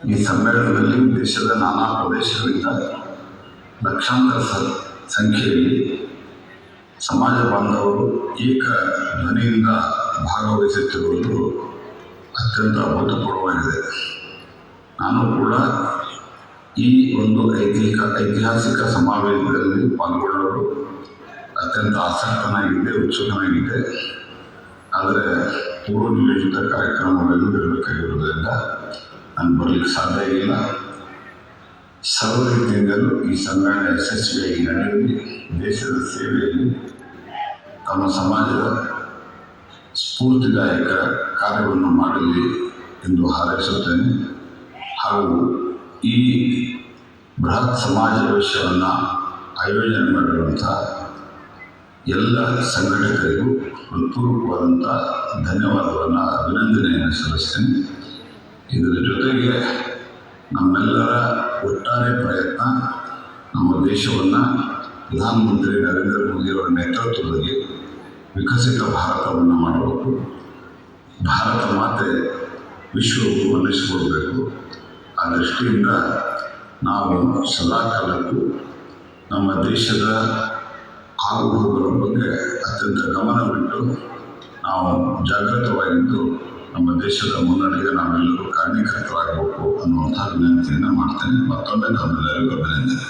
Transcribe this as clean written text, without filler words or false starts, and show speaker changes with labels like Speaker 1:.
Speaker 1: ಈ ಸಮ್ಮೇಳನದಲ್ಲಿ ದೇಶದ ನಾನಾ ಪ್ರದೇಶಗಳಿಂದ ಲಕ್ಷಾಂತರ ಸಂಖ್ಯೆಯಲ್ಲಿ ಸಮಾಜ ಬಾಂಧವರು ಏಕ ಧ್ವನಿಯಿಂದ ಭಾಗವಹಿಸುತ್ತಿರುವುದು ಅತ್ಯಂತ ಅಭೂತಪೂರ್ವವಾಗಿದೆ. ನಾನು ಕೂಡ ಈ ಒಂದು ಐತಿಹಾಸಿಕ ಸಮಾವೇಶದಲ್ಲಿ ಪಾಲ್ಗೊಳ್ಳಲು ಅತ್ಯಂತ ಆಸಕ್ತನಾಗಿದ್ದೆ, ಉತ್ಸುಕನಾಗಿದ್ದೆ. ಆದರೆ ಪೂರ್ವ ನಿಯೋಜಿತ ಕಾರ್ಯಕ್ರಮಗಳಲ್ಲಿ ಇರಬೇಕಾಗಿರುವುದರಿಂದ ನಾನು ಬರಲಿಕ್ಕೆ ಸಾಧ್ಯ ಇಲ್ಲ. ಸರ್ವ ರೀತಿಯಿಂದಲೂ ಈ ಸಮ್ಮೇಳನ ಯಶಸ್ವಿಯಾಗಿ ನಡೆಯಲಿ, ದೇಶದ ಸೇವೆಯಲ್ಲಿ ತಮ್ಮ ಸಮಾಜದ ಸ್ಫೂರ್ತಿದಾಯಕ ಕಾರ್ಯವನ್ನು ಮಾಡಲಿ ಎಂದು ಹಾರೈಸುತ್ತೇನೆ. ಹಾಗೂ ಈ ಬೃಹತ್ ಸಮಾವೇಶವನ್ನು ಆಯೋಜನೆ ಮಾಡಿರುವಂಥ ಎಲ್ಲ ಸಂಘಟಕರಿಗೂ ಹೃತ್ಪೂರ್ವಕವಾದಂಥ ಧನ್ಯವಾದವನ್ನು, ಅಭಿನಂದನೆಯನ್ನು ಸಲ್ಲಿಸ್ತೇನೆ. ಇದರ ಜೊತೆಗೆ ನಮ್ಮೆಲ್ಲರ ಒಟ್ಟಾರೆ ಪ್ರಯತ್ನ ನಮ್ಮ ದೇಶವನ್ನು ಪ್ರಧಾನಮಂತ್ರಿ ನರೇಂದ್ರ ಮೋದಿಯವರ ನೇತೃತ್ವದಲ್ಲಿ ವಿಕಸಿತ ಭಾರತವನ್ನು ಮಾಡಬೇಕು. ಭಾರತ ಮಾತೆ ವಿಶ್ವವು ಮನ್ನಿಸಿಕೊಳ್ಬೇಕು. ಆ ದೃಷ್ಟಿಯಿಂದ ನಾವು ಸದಾಕಾಲಕ್ಕೂ ನಮ್ಮ ದೇಶದ ಆಗುಹೋಗುಗಳ ಬಗ್ಗೆ ಅತ್ಯಂತ ಗಮನವಿಟ್ಟು ನಾವು ಜಾಗೃತವಾಗಿದ್ದು ನಮ್ಮ ದೇಶದ ಮುನ್ನಡೆಗೆ ನಾವೆಲ್ಲರೂ ಕಾರಣೀಕರ್ತರಾಗಬೇಕು ಅನ್ನುವಂಥ ವಿನಂತಿಯನ್ನು ಮಾಡ್ತೇನೆ. ಮತ್ತೊಮ್ಮೆ ನಮ್ಮೆಲ್ಲರಿಗೂ ಅಭಿನಂದನೆ.